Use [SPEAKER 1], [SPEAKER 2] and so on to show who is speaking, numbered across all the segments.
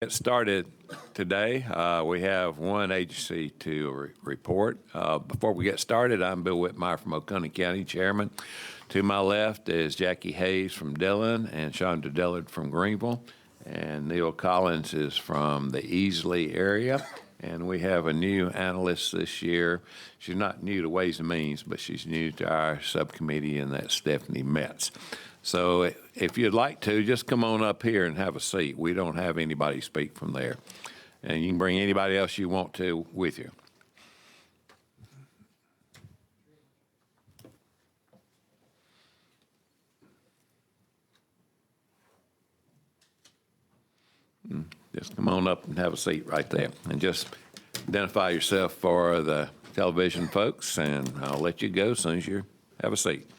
[SPEAKER 1] Get started today. We have one agency to report. Before we get started, I'm Bill Whitmire from Oconee County, Chairman. To my left is Jackie Hayes from Dillon and Shonda Dillard from Greenville. And Neil Collins is from the Easley area. And we have a new analyst this year. She's not new to Ways and Means, but she's new to our subcommittee, and that's Stephanie Metz. So if you'd like to, just come on up here and have a seat. We don't have anybody speak from there. And you can bring anybody else you want to with you. Just come on up and have a seat right there. And just identify yourself for the television folks, and I'll let you go as soon as you have a seat.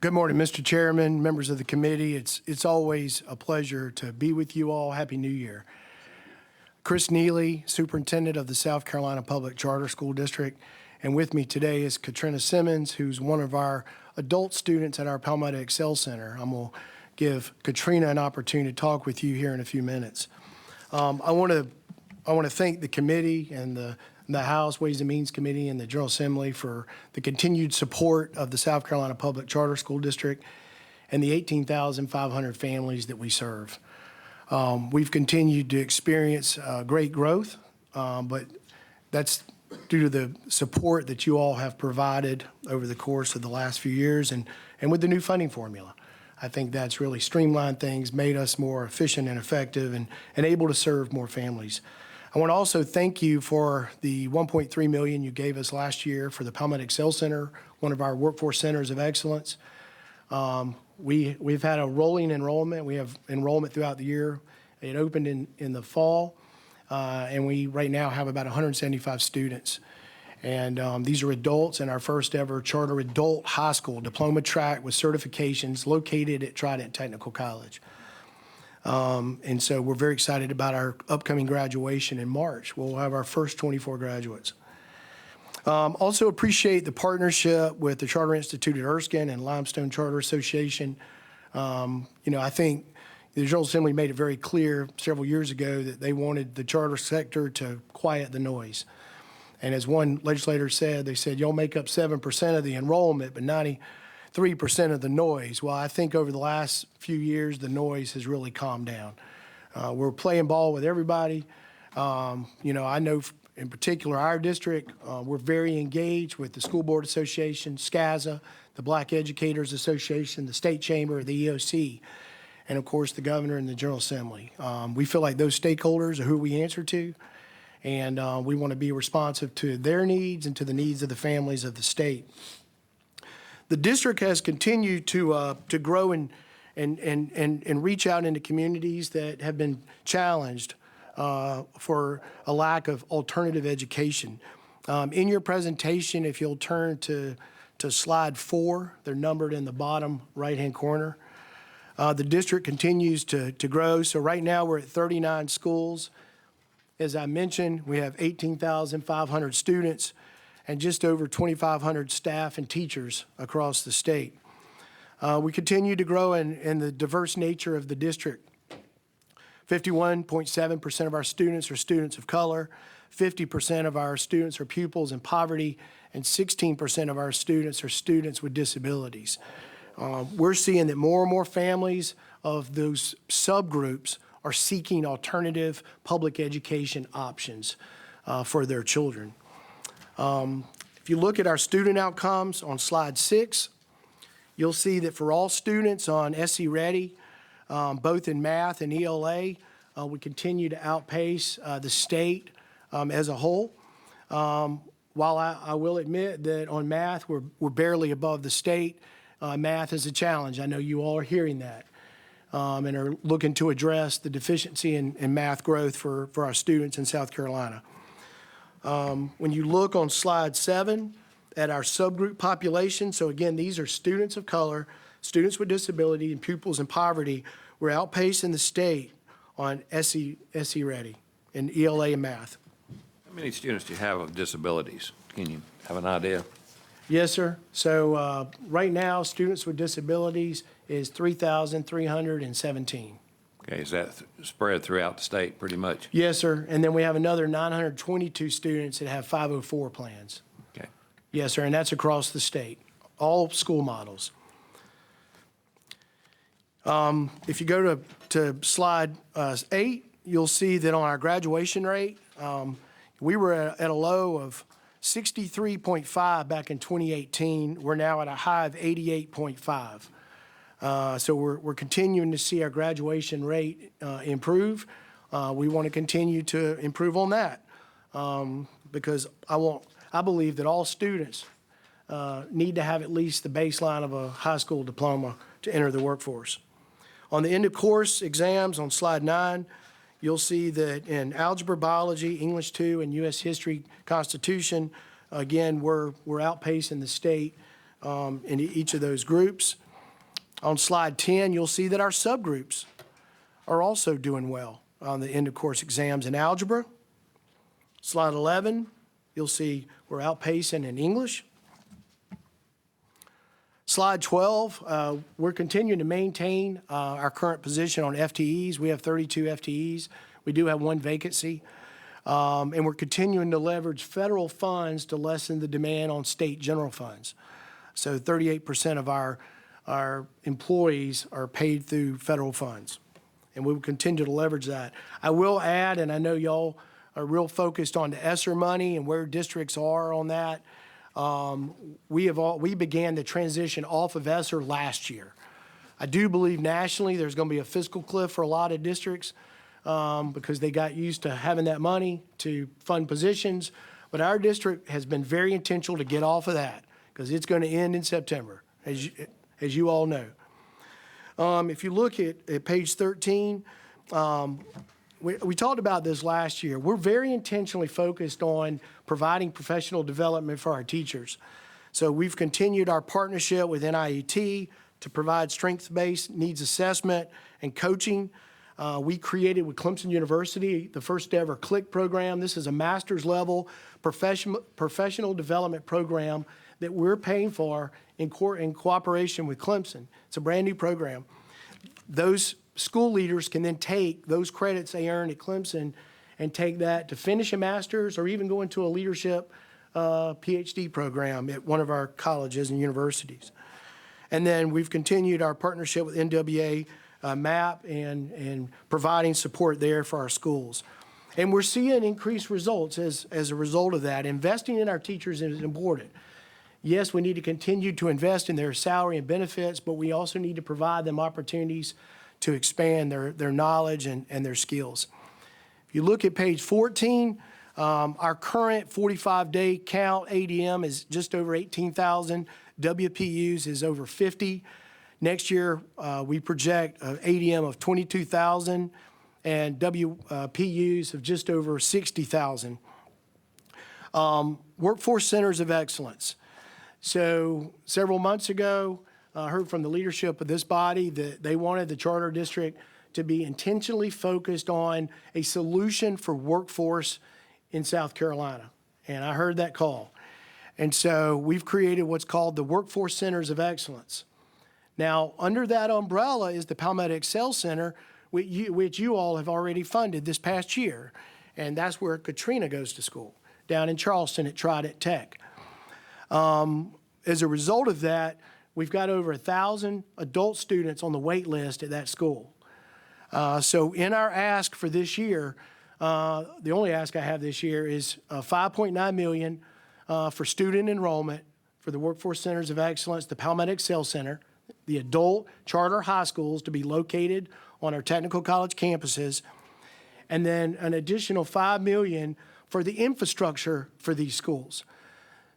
[SPEAKER 2] Good morning, Mr. Chairman, members of the committee. It's always a pleasure to be with you all. Happy New Year. Chris Neely, Superintendent of the South Carolina Public Charter School District, and with me today is Katrina Simmons, who's one of our adult students at our Palmetto Excel Center. I'm going to give Katrina an opportunity to talk with you here in a few minutes. I want to thank the committee and the House Ways and Means Committee and the General Assembly for the continued support of the South Carolina Public Charter School District and the 18,500 families that we serve. We've continued to experience great growth, but that's due to the support that you all have provided over the course of the last few years and with the new funding formula. I think that's really streamlined things, made us more efficient and effective and able to serve more families. I want to also thank you for the $1.3 million you gave us last year for the Palmetto Excel Center, one of our workforce centers of excellence. We've had a rolling enrollment. We have enrollment throughout the year. It opened in the fall, and we right now have about 175 students. And these are adults in our first ever charter adult high school diploma track with certifications located at Trident Technical College. And so we're very excited about our upcoming graduation in March. We'll have our first 24 graduates. Also appreciate the partnership with the Charter Institute at Erskine and Limestone Charter Association. I think the General Assembly made it very clear several years ago that they wanted the charter sector to quiet the noise. And as one legislator said, they said, y'all make up 7% of the enrollment, but 93% of the noise. Well, I think over the last few years, the noise has really calmed down. We're playing ball with everybody. I know in particular our district, we're very engaged with the School Board Association, SCASA, the Black Educators Association, the State Chamber, the EOC, and of course the Governor and the General Assembly. We feel like those stakeholders are who we answer to, and we want to be responsive to their needs and to the needs of the families of the state. The district has continued to grow and reach out into communities that have been challenged for a lack of alternative education. In your presentation, if you'll turn to slide 4, they're numbered in the bottom right-hand corner. The district continues to grow. So right now we're at 39 schools. As I mentioned, we have 18,500 students and just over 2,500 staff and teachers across the state. We continue to grow in the diverse nature of the district. 51.7% of our students are students of color, 50% of our students are pupils in poverty, and 16% of our students are students with disabilities. We're seeing that more and more families of those subgroups are seeking alternative public education options for their children. If you look at our student outcomes on slide 6, you'll see that for all students on SE Ready, both in math and ELA, we continue to outpace the state as a whole. While I will admit that on math, we're barely above the state, math is a challenge. I know you all are hearing that. and are looking to address the deficiency in math growth for our students in South Carolina. When you look on slide 7 at our subgroup population, so again, these are students of color, students with disability, and pupils in poverty. We're outpacing the state on SE Ready and ELA and math.
[SPEAKER 1] How many students do you have with disabilities? Can you have an idea?
[SPEAKER 2] Yes, sir. So right now, students with disabilities is 3,317.
[SPEAKER 1] Okay, is that spread throughout the state pretty much?
[SPEAKER 2] Yes, sir. And then we have another 922 students that have 504 plans.
[SPEAKER 1] Okay.
[SPEAKER 2] Yes, sir. And that's across the state, all school models. If you go to slide 8, you'll see that on our graduation rate, we were at a low of 63.5 back in 2018. We're now at a high of 88.5. So we're continuing to see our graduation rate improve. We want to continue to improve on that because I believe that all students need to have at least the baseline of a high school diploma to enter the workforce. On the end of course exams on slide 9, you'll see that in algebra, biology, English 2, and U.S. history, Constitution, again, we're outpacing the state in each of those groups. On slide 10, you'll see that our subgroups are also doing well on the end of course exams in algebra. Slide 11, you'll see we're outpacing in English. Slide 12, we're continuing to maintain our current position on FTEs. We have 32 FTEs. We do have 1 vacancy. And we're continuing to leverage federal funds to lessen the demand on state general funds. So 38% of our employees are paid through federal funds. And we will continue to leverage that. I will add, and I know y'all are real focused on the ESSER money and where districts are on that. We began the transition off of ESSER last year. I do believe nationally there's going to be a fiscal cliff for a lot of districts because they got used to having that money to fund positions. But our district has been very intentional to get off of that because it's going to end in September, as you all know. If you look at page 13, we talked about this last year. We're very intentionally focused on providing professional development for our teachers. So we've continued our partnership with NIET to provide strengths-based needs assessment and coaching. We created with Clemson University the first ever CLICK program. This is a master's level professional development program that we're paying for in cooperation with Clemson. It's a brand new program. Those school leaders can then take those credits they earn at Clemson and take that to finish a master's or even go into a leadership PhD program at one of our colleges and universities. And then we've continued our partnership with NWA MAP and providing support there for our schools. And we're seeing increased results as a result of that. Investing in our teachers is important. Yes, we need to continue to invest in their salary and benefits, but we also need to provide them opportunities to expand their knowledge and their skills. If you look at page 14, our current 45-day count ADM is just over 18,000. WPUs is over 50. Next year, we project an ADM of 22,000 and WPUs of just over 60,000. Workforce Centers of Excellence. So several months ago, I heard from the leadership of this body that they wanted the charter district to be intentionally focused on a solution for workforce in South Carolina. And I heard that call. And so we've created what's called the Workforce Centers of Excellence. Now, under that umbrella is the Palmetto Excel Center, which you all have already funded this past year. And that's where Katrina goes to school, down in Charleston at Trident Tech. As a result of that, we've got over 1,000 adult students on the wait list at that school. So in our ask for this year, the only ask I have this year is $5.9 million for student enrollment for the Workforce Centers of Excellence, the Palmetto Excel Center, the adult charter high schools to be located on our technical college campuses, and then an additional $5 million for the infrastructure for these schools.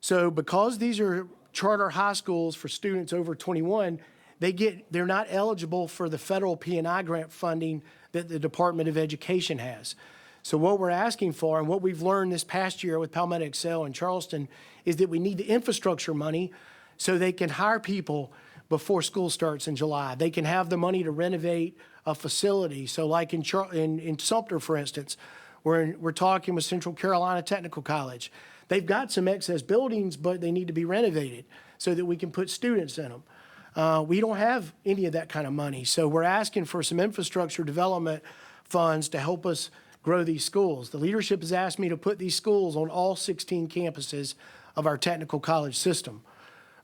[SPEAKER 2] So because these are charter high schools for students over 21, they're not eligible for the federal P&I grant funding that the Department of Education has. So what we're asking for, and what we've learned this past year with Palmetto Excel in Charleston, is that we need the infrastructure money so they can hire people before school starts in July. They can have the money to renovate a facility. So like in Sumter, for instance, we're talking with Central Carolina Technical College. They've got some excess buildings, but they need to be renovated so that we can put students in them. We don't have any of that kind of money. So we're asking for some infrastructure development funds to help us grow these schools. The leadership has asked me to put these schools on all 16 campuses of our technical college system,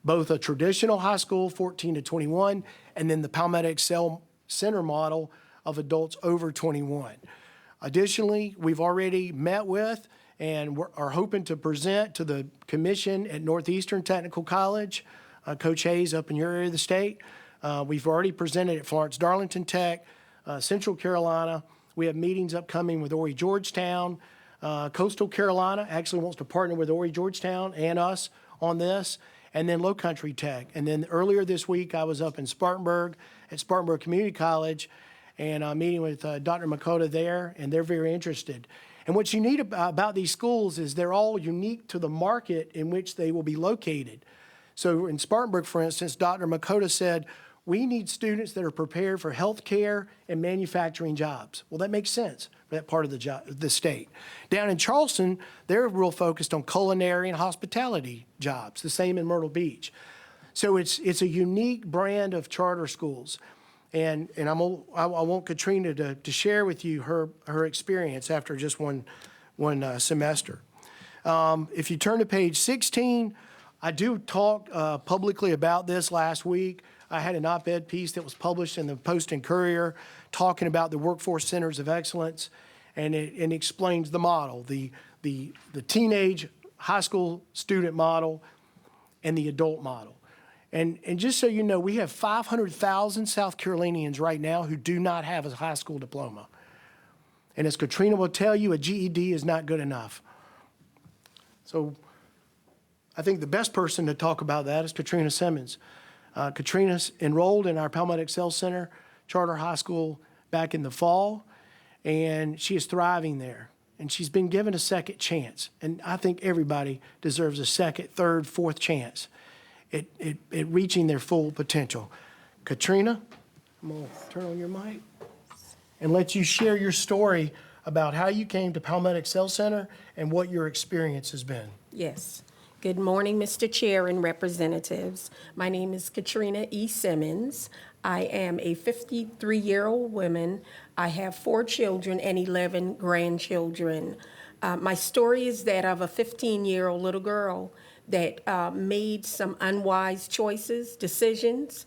[SPEAKER 2] both a traditional high school, 14 to 21, and then the Palmetto Excel Center model of adults over 21. Additionally, we've already met with and are hoping to present to the commission at Northeastern Technical College, Coach Hayes up in your area of the state. We've already presented at Florence Darlington Tech, Central Carolina. We have meetings upcoming with Horry Georgetown. Coastal Carolina actually wants to partner with Horry Georgetown and us on this, and then Low Country Tech. And then earlier this week, I was up in Spartanburg at Spartanburg Community College and meeting with Dr. Makota there, and they're very interested. And what's unique about these schools is they're all unique to the market in which they will be located. So in Spartanburg, for instance, Dr. Makota said, we need students that are prepared for healthcare and manufacturing jobs. Well, that makes sense for that part of the state. Down in Charleston, they're real focused on culinary and hospitality jobs, the same in Myrtle Beach. So it's a unique brand of charter schools. And I want Katrina to share with you her experience after just one semester. If you turn to page 16, I do talk publicly about this last week. I had an op-ed piece that was published in the Post and Courier talking about the workforce centers of excellence, and it explains the model, the teenage high school student model and the adult model. And just so you know, we have 500,000 South Carolinians right now who do not have a high school diploma. And as Katrina will tell you, a GED is not good enough. So I think the best person to talk about that is Katrina Simmons. Katrina's enrolled in our Palmetto Excel Center Charter High School back in the fall, and she is thriving there. And she's been given a second chance. And I think everybody deserves a second, third, fourth chance at reaching their full potential. Katrina, I'm going to turn on your mic and let you share your story about how you came to Palmetto Excel Center and what your experience has been.
[SPEAKER 3] Yes. Good morning, Mr. Chair and representatives. My name is Katrina E. Simmons. I am a 53-year-old woman. I have 4 children and 11 grandchildren. My story is that of a 15-year-old little girl that made some unwise decisions.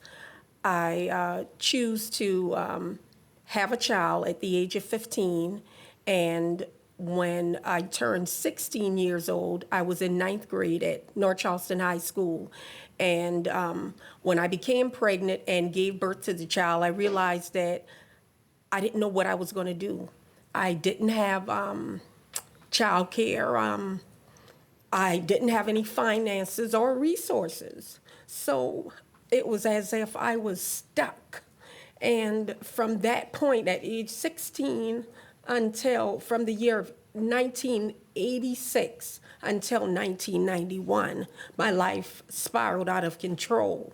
[SPEAKER 3] I choose to have a child at the age of 15, and when I turned 16 years old, I was in 9th grade at North Charleston High School. And when I became pregnant and gave birth to the child, I realized that I didn't know what I was going to do. I didn't have child care. I didn't have any finances or resources. So it was as if I was stuck. And from that point, at age 16, until from the year of 1986 until 1991, my life spiraled out of control.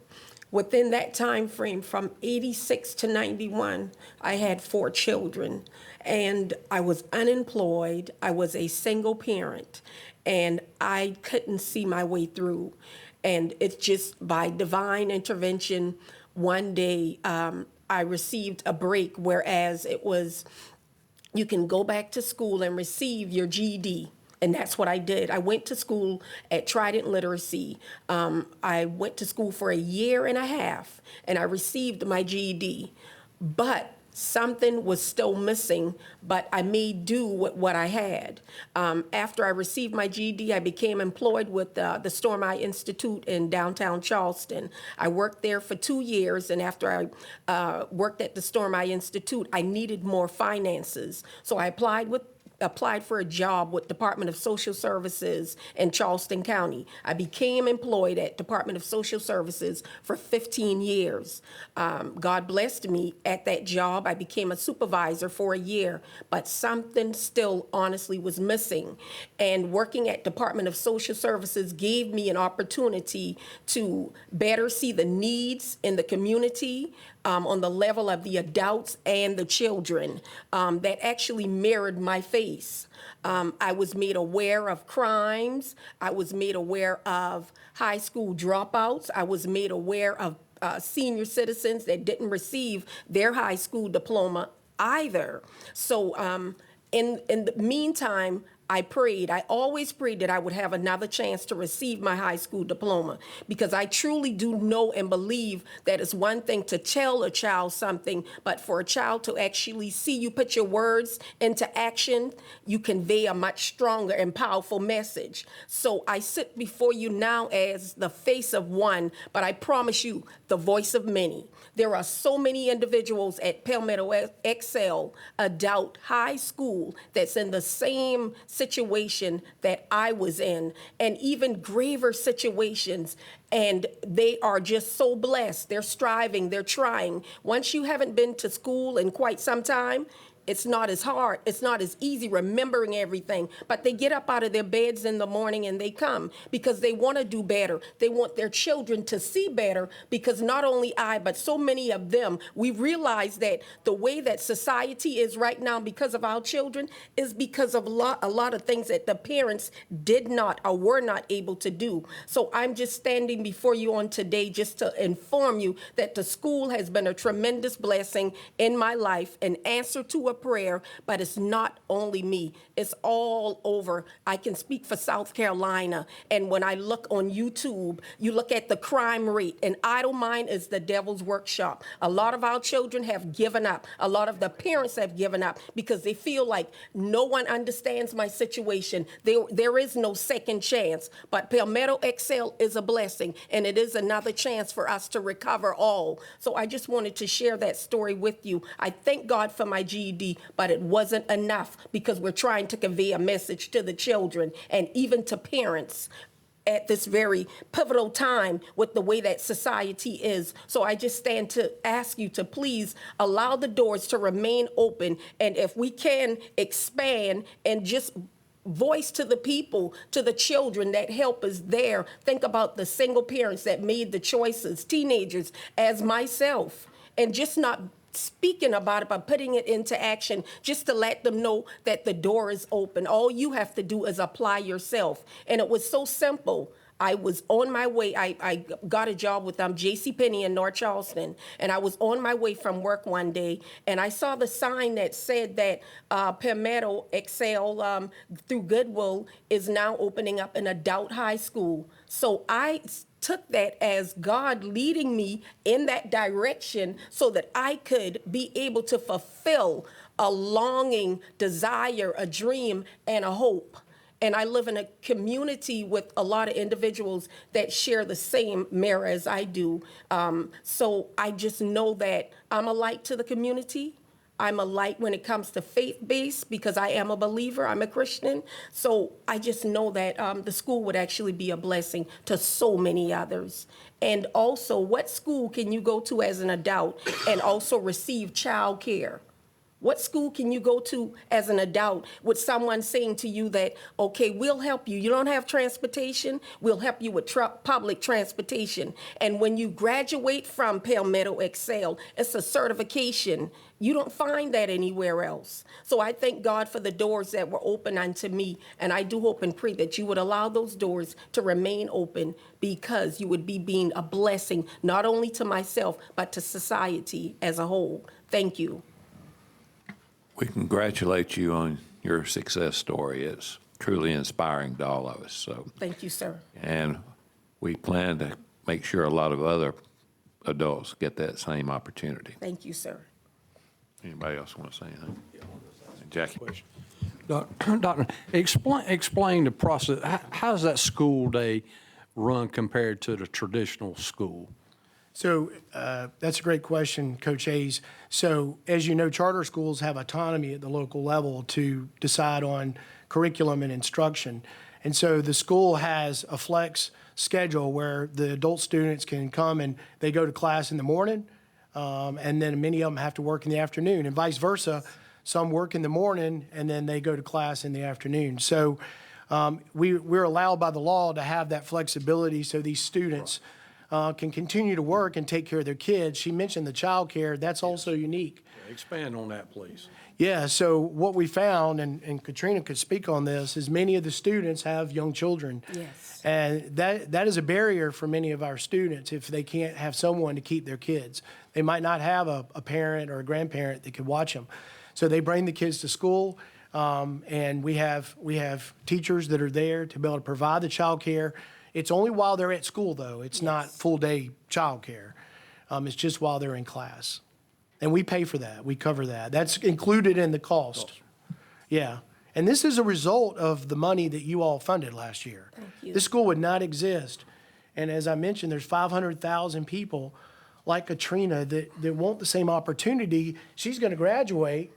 [SPEAKER 3] Within that time frame, from 86 to 91, I had 4 children, and I was unemployed. I was a single parent, and I couldn't see my way through. And it's just by divine intervention, one day I received a break, whereas it was, you can go back to school and receive your GED. And that's what I did. I went to school at Trident Literacy. I went to school for a year and a half, and I received my GED. But something was still missing, but I made do with what I had. After I received my GED, I became employed with the Stormy Institute in downtown Charleston. I worked there for 2 years, and after I worked at the Stormy Institute, I needed more finances. So I applied applied for a job with Department of Social Services in Charleston County. I became employed at Department of Social Services for 15 years. God blessed me at that job. I became a supervisor for a year, but something still honestly was missing. And working at Department of Social Services gave me an opportunity to better see the needs in the community on the level of the adults and the children that actually mirrored my face. I was made aware of crimes. I was made aware of high school dropouts. I was made aware of senior citizens that didn't receive their high school diploma either. So in the meantime, I prayed. I always prayed that I would have another chance to receive my high school diploma, because I truly do know and believe that it's one thing to tell a child something, but for a child to actually see you put your words into action, you convey a much stronger and powerful message. So I sit before you now as the face of one, but I promise you, the voice of many. There are so many individuals at Palmetto Excel Adult High School that's in the same situation that I was in, and even graver situations, and they are just so blessed. They're striving, they're trying. Once you haven't been to school in quite some time, it's not as hard, it's not as easy remembering everything, but they get up out of their beds in the morning and they come because they want to do better. They want their children to see better, because not only I, but so many of them, we realize that the way that society is right now because of our children is because of a lot of things that the parents did not or were not able to do. So I'm just standing before you on today just to inform you that the school has been a tremendous blessing in my life, an answer to a prayer, but it's not only me. It's all over. I can speak for South Carolina, and when I look on YouTube, you look at the crime rate, and idle mind is the devil's workshop. A lot of our children have given up. A lot of the parents have given up because they feel like no one understands my situation. There is no second chance, but Palmetto Excel is a blessing, and it is another chance for us to recover all. So I just wanted to share that story with you. I thank God for my GED, but it wasn't enough because we're trying to convey a message to the children and even to parents at this very pivotal time with the way that society is. So I just stand to ask you to please allow the doors to remain open, and if we can expand and just voice to the people, to the children that help is there. Think about the single parents that made the choices, teenagers as myself, and just not speaking about it, but putting it into action, just to let them know that the door is open. All you have to do is apply yourself. And it was so simple. I was on my way. I got a job with JCPenney in North Charleston, and I was on my way from work one day, and I saw the sign that said that Palmetto Excel through Goodwill is now opening up an adult high school. So I took that as God leading me in that direction so that I could be able to fulfill a longing, desire, a dream, and a hope. And I live in a community with a lot of individuals that share the same mirror as I do. So I just know that I'm a light to the community. I'm a light when it comes to faith-based because I am a believer. I'm a Christian. So I just know that the school would actually be a blessing to so many others. And also, what school can you go to as an adult and also receive child care? What school can you go to as an adult with someone saying to you that, okay, we'll help you. You don't have transportation, we'll help you with public transportation. And when you graduate from Palmetto Excel, it's a certification. You don't find that anywhere else. So I thank God for the doors that were open unto me. And I do hope and pray that you would allow those doors to remain open, because you would be being a blessing, not only to myself, but to society as a whole. Thank you.
[SPEAKER 1] We congratulate you on your success story. It's truly inspiring to all of us. So,
[SPEAKER 3] thank you, sir.
[SPEAKER 1] And we plan to make sure a lot of other adults get that same opportunity.
[SPEAKER 3] Thank you, sir.
[SPEAKER 1] Anybody else want to say anything? Jackie?
[SPEAKER 4] Doctor, explain the process. How does that school day run compared to the traditional school?
[SPEAKER 2] So that's a great question, Coach Hayes. So as you know, charter schools have autonomy at the local level to decide on curriculum and instruction. And so the school has a flex schedule where the adult students can come and they go to class in the morning, and then many of them have to work in the afternoon, and vice versa. Some work in the morning and then they go to class in the afternoon. So we're allowed by the law to have that flexibility so these students can continue to work and take care of their kids. She mentioned the child care. That's also unique.
[SPEAKER 4] Expand on that, please.
[SPEAKER 2] Yeah, so what we found, and Katrina could speak on this, is many of the students have young children.
[SPEAKER 3] Yes.
[SPEAKER 2] And that is a barrier for many of our students if they can't have someone to keep their kids. They might not have a parent or a grandparent that could watch them. So they bring the kids to school, and we have teachers that are there to be able to provide the child care. It's only while they're at school, though. It's not full-day child care. It's just while they're in class. And we pay for that. We cover that. That's included in the cost. Yeah. And this is a result of the money that you all funded last year.
[SPEAKER 3] Thank you.
[SPEAKER 2] This school would not exist. And as I mentioned, there's 500,000 people like Katrina that want the same opportunity. She's going to graduate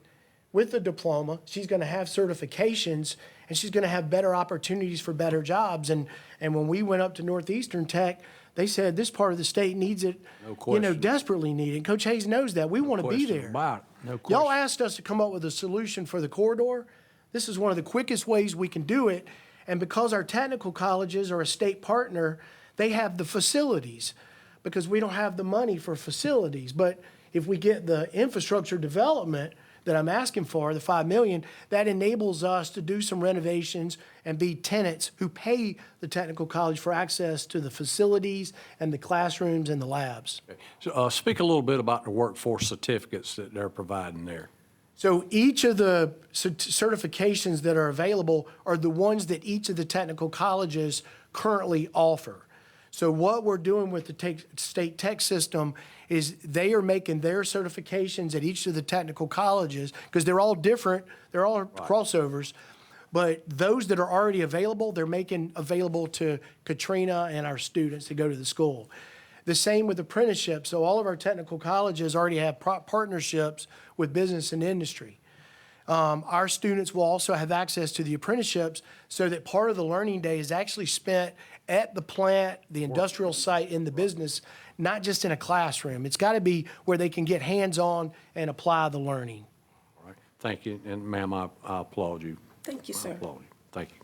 [SPEAKER 2] with a diploma. She's going to have certifications, and she's going to have better opportunities for better jobs. And when we went up to Northeastern Tech, they said this part of the state needs it,
[SPEAKER 4] No question.
[SPEAKER 2] desperately needed. Coach Hayes knows that. We want to be
[SPEAKER 4] Question
[SPEAKER 2] there.
[SPEAKER 4] about it. No question.
[SPEAKER 2] Y'all asked us to come up with a solution for the corridor. This is one of the quickest ways we can do it. And because our technical colleges are a state partner, they have the facilities because we don't have the money for facilities. But if we get the infrastructure development that I'm asking for, the $5 million, that enables us to do some renovations and be tenants who pay the technical college for access to the facilities and the classrooms and the labs.
[SPEAKER 4] So, speak a little bit about the workforce certificates that they're providing there.
[SPEAKER 2] So each of the certifications that are available are the ones that each of the technical colleges currently offer. So what we're doing with the state tech system is they are making their certifications at each of the technical colleges, because they're all different, they're all crossovers. But those that are already available, they're making available to Katrina and our students to go to the school. The same with apprenticeships. So all of our technical colleges already have partnerships with business and industry. Our students will also have access to the apprenticeships so that part of the learning day is actually spent at the plant, the industrial site, in the business, not just in a classroom. It's got to be where they can get hands-on and apply the learning.
[SPEAKER 4] All right. Thank you. And ma'am, I applaud you.
[SPEAKER 3] Thank you,
[SPEAKER 4] I
[SPEAKER 3] sir.
[SPEAKER 4] applaud you. Thank you.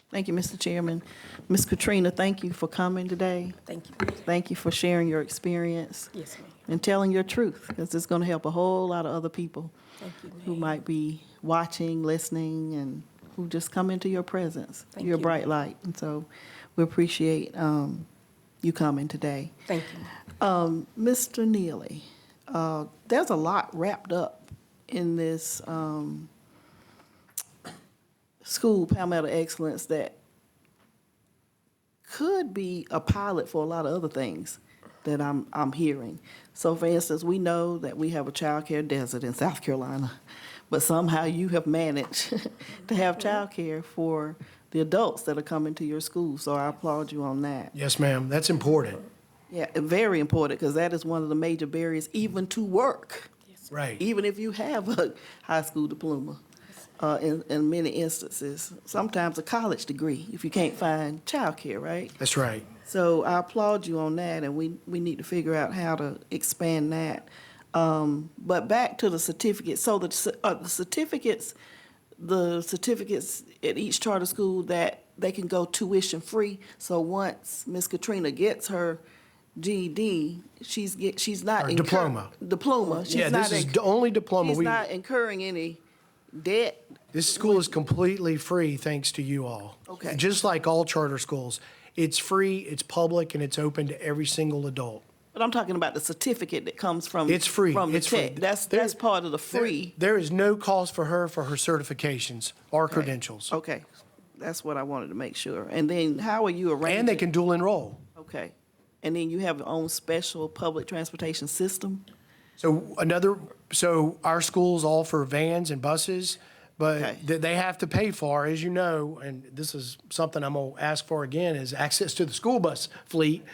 [SPEAKER 5] Thank you, Mr. Chairman. Ms. Katrina, thank you for coming today.
[SPEAKER 3] Thank you.
[SPEAKER 5] Thank you for sharing your experience
[SPEAKER 3] Yes, ma'am.
[SPEAKER 5] and telling your truth, because it's going to help a whole lot of other people
[SPEAKER 3] Thank you,
[SPEAKER 5] who
[SPEAKER 3] ma'am.
[SPEAKER 5] might be watching, listening, and who just come into your presence.
[SPEAKER 3] Thank
[SPEAKER 5] You're a
[SPEAKER 3] you.
[SPEAKER 5] bright light, and so we appreciate you coming today.
[SPEAKER 3] Thank you.
[SPEAKER 5] Mr. Neely, there's a lot wrapped up in this school, Palmetto Excellence, that could be a pilot for a lot of other things that I'm hearing. So, for instance, we know that we have a child care desert in South Carolina, but somehow you have managed to have child care for the adults that are coming to your school. So I applaud you on that.
[SPEAKER 2] Yes, ma'am. That's important.
[SPEAKER 5] Yeah, very important, because that is one of the major barriers even to work,
[SPEAKER 2] Right.
[SPEAKER 5] even if you have a high school diploma. In many instances, sometimes a college degree, if you can't find childcare, right?
[SPEAKER 2] That's right.
[SPEAKER 5] So I applaud you on that, and we need to figure out how to expand that. But back to the certificates. So the certificates at each charter school, that they can go tuition free. So once Ms. Katrina gets her GED, she's not
[SPEAKER 2] Or diploma.
[SPEAKER 5] Diploma. She's
[SPEAKER 2] Yeah,
[SPEAKER 5] not
[SPEAKER 2] this is the only diploma
[SPEAKER 5] She's
[SPEAKER 2] we.
[SPEAKER 5] not incurring any debt.
[SPEAKER 2] This school is completely free thanks to you all.
[SPEAKER 5] Okay.
[SPEAKER 2] Just like all charter schools. It's free, it's public, and it's open to every single adult.
[SPEAKER 5] But I'm talking about the certificate that comes from
[SPEAKER 2] It's free.
[SPEAKER 5] from the
[SPEAKER 2] It's free.
[SPEAKER 5] tech. That's
[SPEAKER 2] There-
[SPEAKER 5] part of the free.
[SPEAKER 2] There is no cost for her certifications or credentials.
[SPEAKER 5] Okay, that's what I wanted to make sure. And then how are you arranging?
[SPEAKER 2] And they can dual enroll.
[SPEAKER 5] Okay, and then you have your own special public transportation system.
[SPEAKER 2] So our schools offer vans and buses, but
[SPEAKER 5] Okay.
[SPEAKER 2] they have to pay for, as you know, and this is something I'm going to ask for again, is access to the school bus fleet.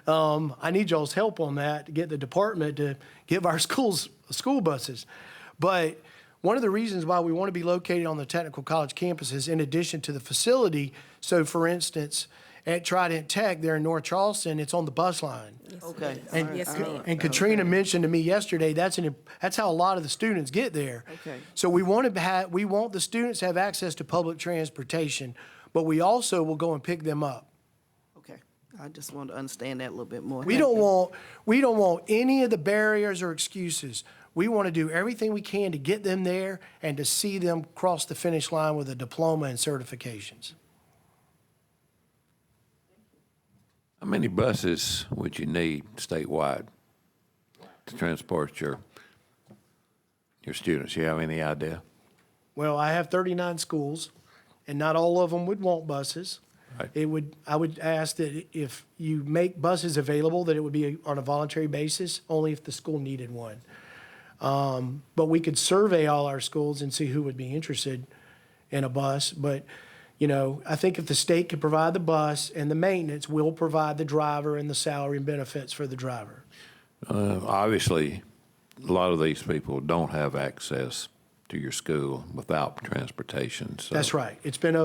[SPEAKER 2] I need y'all's help on that to get the department to give our schools school buses. But one of the reasons why we want to be located on the technical college campus is in addition to the facility. So, for instance, at Trident Tech there in North Charleston, it's on the bus line.
[SPEAKER 5] Okay.
[SPEAKER 2] And,
[SPEAKER 3] Yes, ma'am.
[SPEAKER 2] and Katrina mentioned to me yesterday that's how a lot of the students get there.
[SPEAKER 5] Okay.
[SPEAKER 2] So we want the students to have access to public transportation, but we also will go and pick them up.
[SPEAKER 5] Okay. I just want to understand that a little bit more.
[SPEAKER 2] We don't want any of the barriers or excuses. We want to do everything we can to get them there and to see them cross the finish line with a diploma and certifications.
[SPEAKER 1] How many buses would you need statewide to transport your students? You have any idea?
[SPEAKER 2] Well, I have 39 schools, and not all of them would want buses.
[SPEAKER 1] Right.
[SPEAKER 2] I would ask that if you make buses available, that it would be on a voluntary basis, only if the school needed one. But we could survey all our schools and see who would be interested in a bus. But, you know, I think if the state could provide the bus and the maintenance, we'll provide the driver and the salary and benefits for the driver.
[SPEAKER 1] Obviously, a lot of these people don't have access to your school without transportation. So.
[SPEAKER 2] That's right. It's been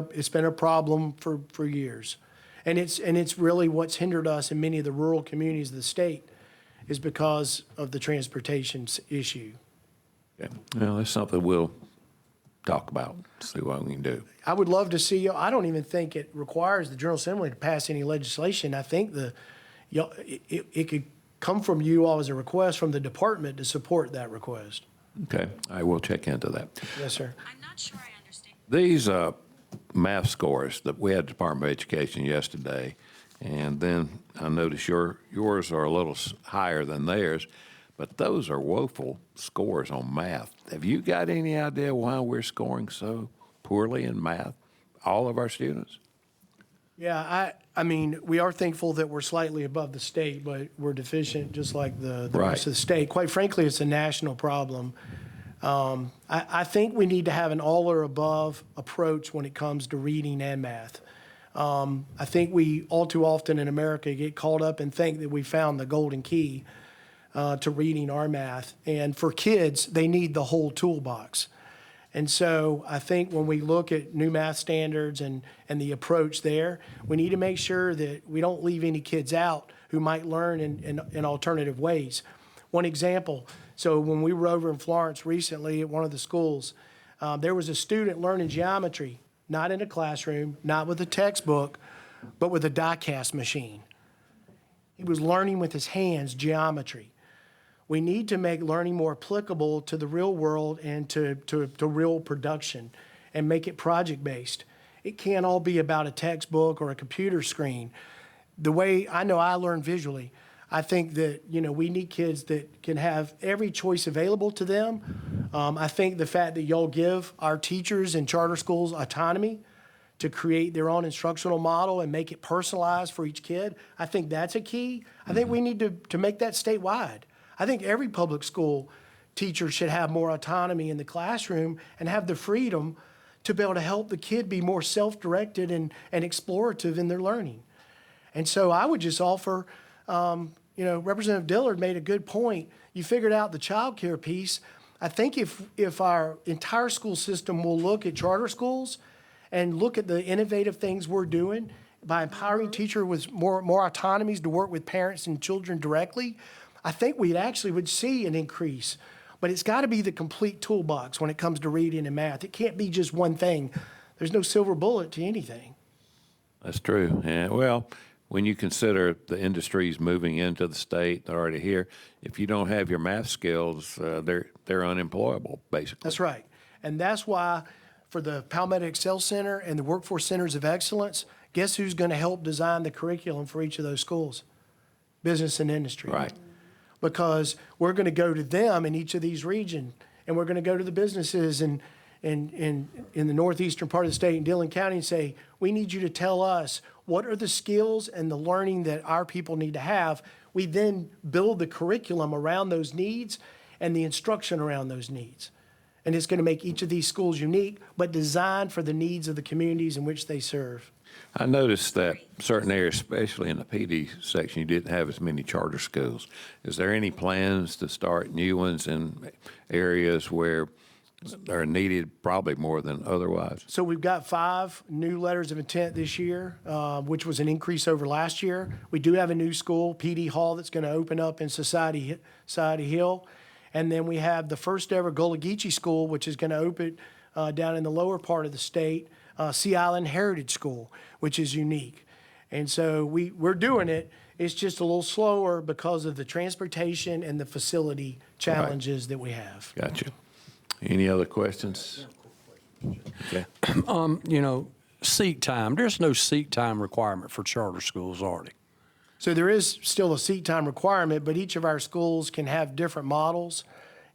[SPEAKER 2] a problem for years. And it's really what's hindered us in many of the rural communities of the state is because of the transportation issue.
[SPEAKER 1] Yeah. Well, that's something we'll talk about, see what we can do.
[SPEAKER 2] I would love to see, I don't even think it requires the General Assembly to pass any legislation. I think it could come from you all as a request from the department to support that request.
[SPEAKER 1] Okay, I will check into that.
[SPEAKER 2] Yes, sir.
[SPEAKER 6] I'm not sure I understand.
[SPEAKER 1] These math scores that we had Department of Education yesterday, and then I noticed yours are a little higher than theirs, but those are woeful scores on math. Have you got any idea why we're scoring so poorly in math, all of our students?
[SPEAKER 2] Yeah, I mean, we are thankful that we're slightly above the state, but we're deficient just like the
[SPEAKER 1] Right.
[SPEAKER 2] rest of the state. Quite frankly, it's a national problem. I think we need to have an all or above approach when it comes to reading and math. I think we all too often in America get caught up and think that we found the golden key to reading our math. And for kids, they need the whole toolbox. And so I think when we look at new math standards and the approach there, we need to make sure that we don't leave any kids out who might learn in alternative ways. One example, so when we were over in Florence recently at one of the schools, there was a student learning geometry, not in a classroom, not with a textbook, but with a die-cast machine. He was learning with his hands geometry. We need to make learning more applicable to the real world and to real production and make it project-based. It can't all be about a textbook or a computer screen. The way I know I learn visually, I think that, you know, we need kids that can have every choice available to them. I think the fact that y'all give our teachers in charter schools autonomy to create their own instructional model and make it personalized for each kid, I think that's a key. I think we need to make that statewide. I think every public school teacher should have more autonomy in the classroom and have the freedom to be able to help the kid be more self-directed and explorative in their learning. And so I would just offer, Representative Dillard made a good point. You figured out the child care piece. I think if our entire school system will look at charter schools and look at the innovative things we're doing by empowering teachers with more autonomies to work with parents and children directly, I think we actually would see an increase. But it's got to be the complete toolbox when it comes to reading and math. It can't be just one thing. There's no silver bullet to anything.
[SPEAKER 1] That's true. And well, when you consider the industries moving into the state, they're already here, if you don't have your math skills, they're unemployable, basically.
[SPEAKER 2] That's right. And that's why for the Palmetto Excel Center and the Workforce Centers of Excellence, guess who's going to help design the curriculum for each of those schools? Business and industry.
[SPEAKER 1] Right.
[SPEAKER 2] Because we're going to go to them in each of these regions, and we're going to go to the businesses in the northeastern part of the state in Dillon County and say, we need you to tell us what are the skills and the learning that our people need to have. We then build the curriculum around those needs and the instruction around those needs. and it's going to make each of these schools unique, but designed for the needs of the communities in which they serve.
[SPEAKER 1] I noticed that certain areas, especially in the PD section, you didn't have as many charter schools. Is there any plans to start new ones in areas where they're needed probably more than otherwise?
[SPEAKER 2] So we've got 5 new letters of intent this year, which was an increase over last year. We do have a new school, PD Hall, that's going to open up in Society Hill. And then we have the first ever Gullah Geechee School, which is going to open down in the lower part of the state, Sea Island Heritage School, which is unique. And so we're doing it. It's just a little slower because of the transportation and the facility challenges that we have.
[SPEAKER 1] Gotcha. Any other questions? Okay.
[SPEAKER 4] You know, seat time, there's no seat time requirement for charter schools, are there?
[SPEAKER 2] So there is still a seat time requirement, but each of our schools can have different models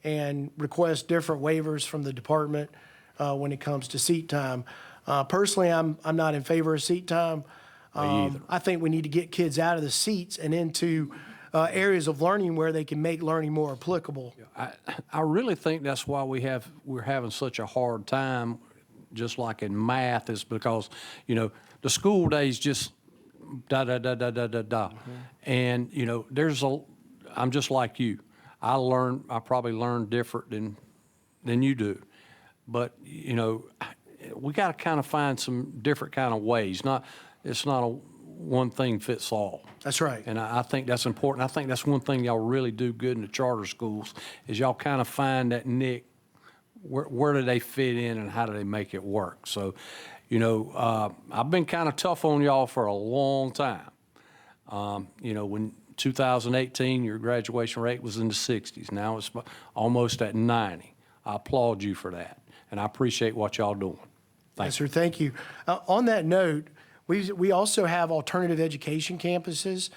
[SPEAKER 2] and request different waivers from the department when it comes to seat time. Personally, I'm not in favor of seat time.
[SPEAKER 4] Me either.
[SPEAKER 2] I think we need to get kids out of the seats and into areas of learning where they can make learning more applicable.
[SPEAKER 4] I really think that's why we're having such a hard time, just like in math, is because, you know, the school days just da da da da da da da, and you know, I'm just like you. I probably learn different than you do, but you know, we got to kind of find some different kind of ways. It's not a one thing fits all.
[SPEAKER 2] That's right.
[SPEAKER 4] And I think that's important. I think that's one thing y'all really do good in the charter schools is y'all kind of find that nick, where do they fit in and how do they make it work? So, you know, I've been kind of tough on y'all for a long time. You know, when 2018, your graduation rate was in the 60s. Now it's almost at 90. I applaud you for that, and I appreciate what y'all doing.
[SPEAKER 2] Yes, sir. Thank you. On that note, we also have alternative education campuses,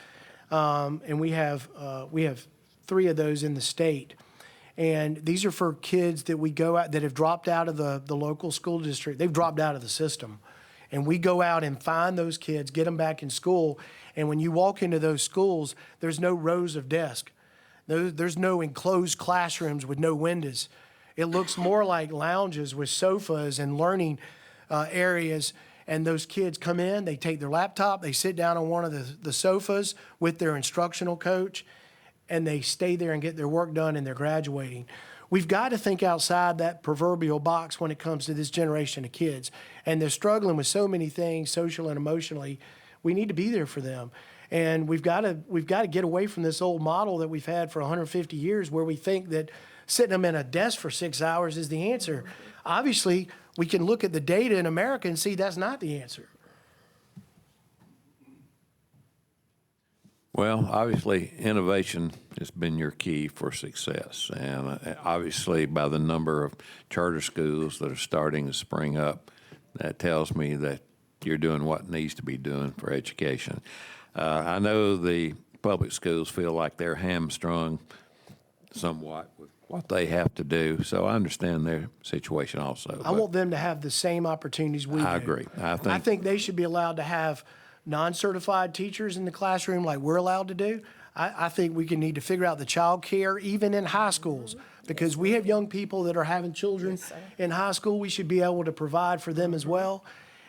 [SPEAKER 2] and we have 3 of those in the state. And these are for kids that we go out that have dropped out of the local school district. They've dropped out of the system. And we go out and find those kids, get them back in school. And when you walk into those schools, there's no rows of desks. There's no enclosed classrooms with no windows. It looks more like lounges with sofas and learning areas. And those kids come in, they take their laptop, they sit down on one of the sofas with their instructional coach, and they stay there and get their work done, and they're graduating. We've got to think outside that proverbial box when it comes to this generation of kids. And they're struggling with so many things, social and emotionally. We need to be there for them. And we've got to get away from this old model that we've had for 150 years where we think that sitting them in a desk for 6 hours is the answer. Obviously, we can look at the data in America and see that's not the answer.
[SPEAKER 1] Well, obviously, innovation has been your key for success. And obviously, by the number of charter schools that are starting to spring up, that tells me that you're doing what needs to be doing for education. I know the public schools feel like they're hamstrung somewhat with what they have to do, so I understand their situation also.
[SPEAKER 2] I want them to have the same opportunities we do.
[SPEAKER 1] I agree. I think
[SPEAKER 2] they should be allowed to have non-certified teachers in the classroom like we're allowed to do. I think we can need to figure out the child care even in high schools, because we have young people that are having children in high school. We should be able to provide for them as well.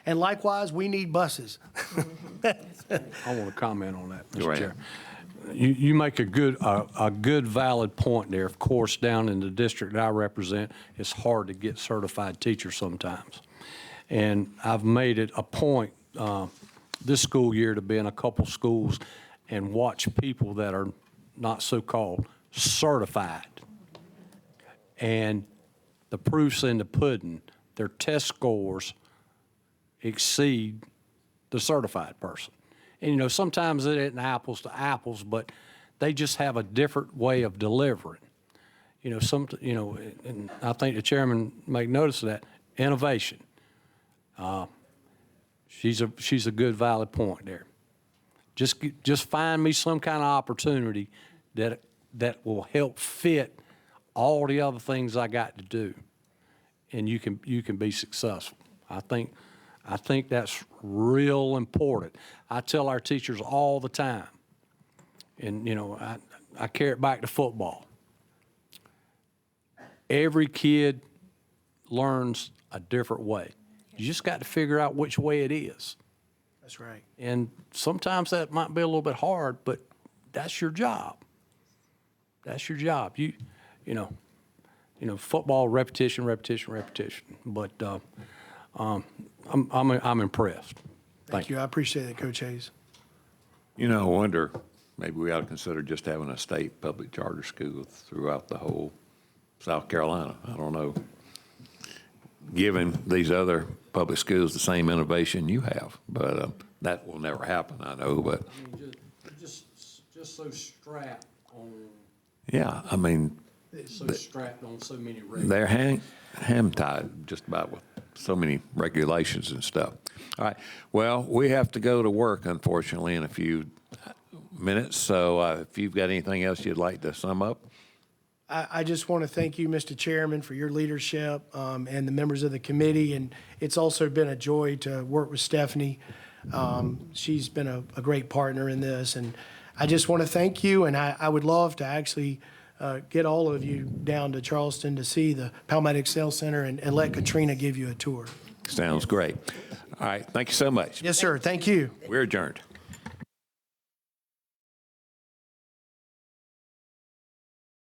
[SPEAKER 2] And likewise, we need buses.
[SPEAKER 4] I want to comment on that,
[SPEAKER 1] Go
[SPEAKER 4] Mr.
[SPEAKER 1] right
[SPEAKER 4] Chair. You make a good valid point there. Of course, down in the district that I represent, it's hard to get certified teachers sometimes. And I've made it a point this school year to be in a couple schools and watch people that are not so-called certified. And the proof's in the pudding. Their test scores exceed the certified person. And, you know, sometimes it isn't apples to apples, but they just have a different way of delivering. You know, and I think the chairman make notice of that, innovation. She's a good valid point there. Just find me some kind of opportunity that will help fit all the other things I got to do, and you can be successful. I think that's real important. I tell our teachers all the time, and you know, I carry it back to football. Every kid learns a different way. You just got to figure out which way it is.
[SPEAKER 2] That's right.
[SPEAKER 4] And sometimes that might be a little bit hard, but that's your job. That's your job. You know, football, repetition. But I'm impressed.
[SPEAKER 2] Thank you. I appreciate it, Coach Hayes.
[SPEAKER 1] You know, I wonder, maybe we ought to consider just having a state public charter school throughout the whole South Carolina. I don't know. Giving these other public schools the same innovation you have, but that will never happen, I know, but.
[SPEAKER 4] Just so strapped on.
[SPEAKER 1] Yeah, I mean,
[SPEAKER 4] So strapped on so many regulations.
[SPEAKER 1] they're ham-tied just about with so many regulations and stuff. All right, well, we have to go to work, unfortunately, in a few minutes, so if you've got anything else you'd like to sum up?
[SPEAKER 2] I just want to thank you, Mr. Chairman, for your leadership and the members of the committee. And it's also been a joy to work with Stephanie. She's been a great partner in this. And I just want to thank you. And I would love to actually get all of you down to Charleston to see the Palmetto Excel Center and let Katrina give you a tour.
[SPEAKER 1] Sounds great. All right, thank you so much.
[SPEAKER 2] Yes, sir. Thank you.
[SPEAKER 1] We're adjourned.